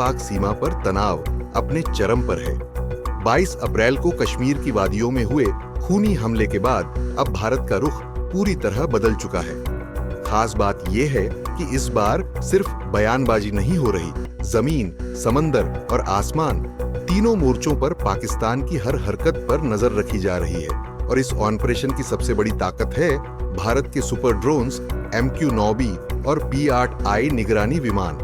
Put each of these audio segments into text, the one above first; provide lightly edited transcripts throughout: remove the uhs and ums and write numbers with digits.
भारत-पाक सीमा पर तनाव अपने चरम पर है। 22 अप्रैल को कश्मीर की वादियों में हुए खूनी हमले के बाद अब भारत का रुख पूरी तरह बदल चुका है। खास बात यह है कि इस बार सिर्फ बयानबाजी नहीं हो रही, जमीन, समंदर और आसमान तीनों मोर्चों पर पाकिस्तान की हर हरकत पर नजर रखी जा रही है। और इस ऑपरेशन की सबसे बड़ी ताकत है भारत के सुपर ड्रोन्स MQ-9B और P-8I निगरानी विमान।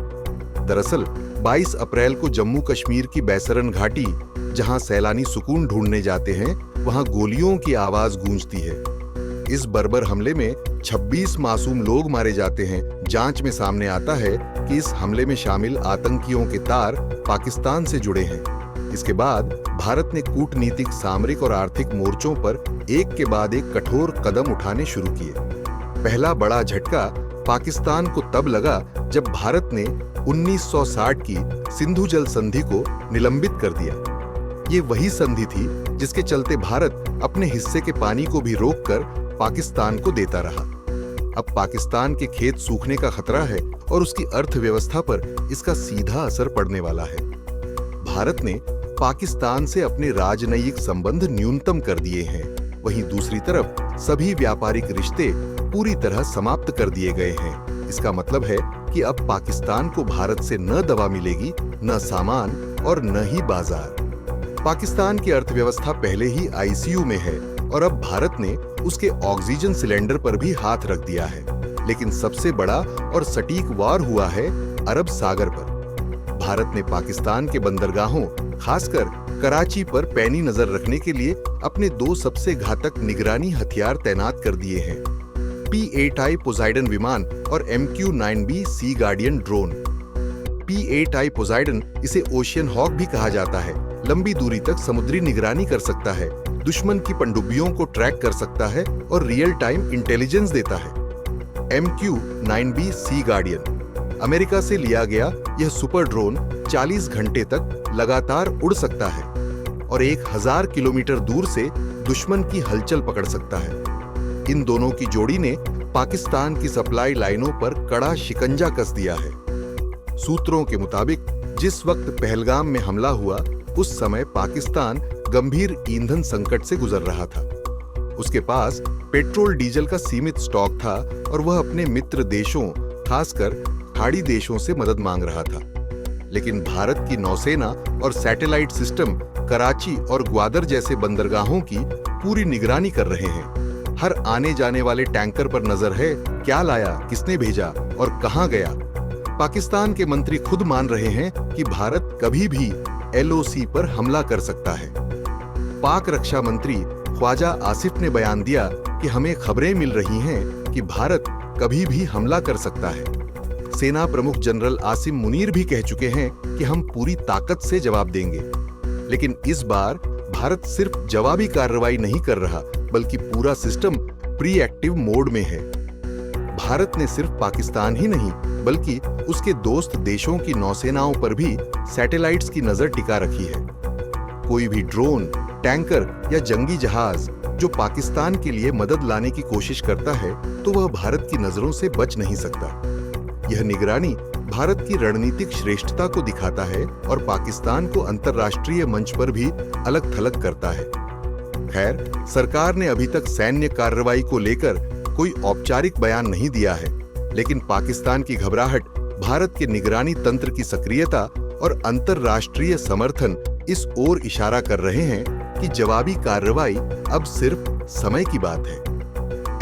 दरअसल 22 अप्रैल को जम्मू कश्मीर की बैसरन घाटी, जहां सैलानी सुकून ढूंढने जाते हैं, वहां गोलियों की आवाज गूंजती है। इस बर्बर हमले में 26 मासूम लोग मारे जाते हैं। जांच में सामने आता है कि इस हमले में शामिल आतंकियों के तार पाकिस्तान से जुड़े हैं। इसके बाद भारत ने कूटनीतिक, सामरिक और आर्थिक मोर्चों पर एक के बाद एक कठोर कदम उठाने शुरू किए। पहला बड़ा झटका पाकिस्तान को तब लगा जब भारत ने 1960 की सिंधु जल संधि को निलंबित कर दिया। ये वही संधि थी जिसके चलते भारत अपने हिस्से के पानी को भी रोककर पाकिस्तान को देता रहा। अब पाकिस्तान के खेत सूखने का खतरा है और उसकी अर्थव्यवस्था पर इसका सीधा असर पड़ने वाला है। भारत ने पाकिस्तान से अपने राजनयिक संबंध न्यूनतम कर दिए हैं। वहीं दूसरी तरफ सभी व्यापारिक रिश्ते पूरी तरह समाप्त कर दिए गए हैं। इसका मतलब है कि अब पाकिस्तान को भारत से न दवा मिलेगी, न सामान और न ही बाजार। पाकिस्तान की अर्थव्यवस्था पहले ही ICU में है और अब भारत ने उसके ऑक्सीजन सिलेंडर पर भी हाथ रख दिया है। लेकिन सबसे बड़ा और सटीक वार हुआ है अरब सागर पर। भारत ने पाकिस्तान के बंदरगाहों, खासकर कराची पर पैनी नजर रखने के लिए अपने 2 सबसे घातक निगरानी हथियार तैनात कर दिए हैं, P-8I पोसाइडन विमान और MQ-9B सी गार्डियन ड्रोन। P-8I पोसाइडन, इसे ओशियन हॉक भी कहा जाता है, लंबी दूरी तक समुद्री निगरानी कर सकता है, दुश्मन की पनडुब्बियों को ट्रैक कर सकता है और रियल टाइम इंटेलिजेंस देता है। MQ-9B सी गार्डियन, अमेरिका से लिया गया यह सुपर ड्रोन 40 घंटे तक लगातार उड़ सकता है और 1000 किलोमीटर दूर से दुश्मन की हलचल पकड़ सकता है। इन दोनों की जोड़ी ने पाकिस्तान की सप्लाई लाइनों पर कड़ा शिकंजा कस दिया है। सूत्रों के मुताबिक जिस वक्त पहलगाम में हमला हुआ, उस समय पाकिस्तान गंभीर ईंधन संकट से गुजर रहा था। उसके पास पेट्रोल डीजल का सीमित स्टॉक था और वह अपने मित्र देशों, खासकर खाड़ी देशों से मदद मांग रहा था। लेकिन भारत की नौसेना और सैटेलाइट सिस्टम कराची और ग्वादर जैसे बंदरगाहों की पूरी निगरानी कर रहे हैं। हर आने जाने वाले टैंकर पर नजर है, क्या लाया, किसने भेजा और कहां गया। पाकिस्तान के मंत्री खुद मान रहे हैं कि भारत कभी भी LOC पर हमला कर सकता है। पाक रक्षा मंत्री ख्वाजा आसिफ ने बयान दिया कि हमें खबरें मिल रही हैं कि भारत कभी भी हमला कर सकता है। सेना प्रमुख जनरल आसिम मुनीर भी कह चुके हैं कि हम पूरी ताकत से जवाब देंगे। लेकिन इस बार भारत सिर्फ जवाबी कार्रवाई नहीं कर रहा, बल्कि पूरा सिस्टम प्री-एक्टिव मोड में है। भारत ने सिर्फ पाकिस्तान ही नहीं, बल्कि उसके दोस्त देशों की नौसेनाओं पर भी सैटेलाइट्स की नजर टिका रखी है। कोई भी ड्रोन, टैंकर या जंगी जहाज जो पाकिस्तान के लिए मदद लाने की कोशिश करता है, तो वह भारत की नजरों से बच नहीं सकता। यह निगरानी भारत की रणनीतिक श्रेष्ठता को दिखाता है और पाकिस्तान को अंतर्राष्ट्रीय मंच पर भी अलग थलग करता है। खैर, सरकार ने अभी तक सैन्य कार्रवाई को लेकर कोई औपचारिक बयान नहीं दिया है, लेकिन पाकिस्तान की घबराहट, भारत के निगरानी तंत्र की सक्रियता और अंतर्राष्ट्रीय समर्थन इस ओर इशारा कर रहे हैं कि जवाबी कार्रवाई अब सिर्फ समय की बात है।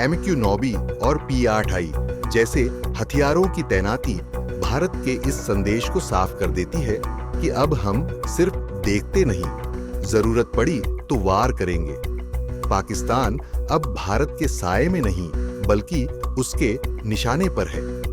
MQ-9B और P-8I जैसे हथियारों की तैनाती भारत के इस संदेश को साफ कर देती है कि अब हम सिर्फ देखते नहीं, जरूरत पड़ी तो वार करेंगे। पाकिस्तान अब भारत के साए में नहीं, बल्कि उसके निशाने पर है।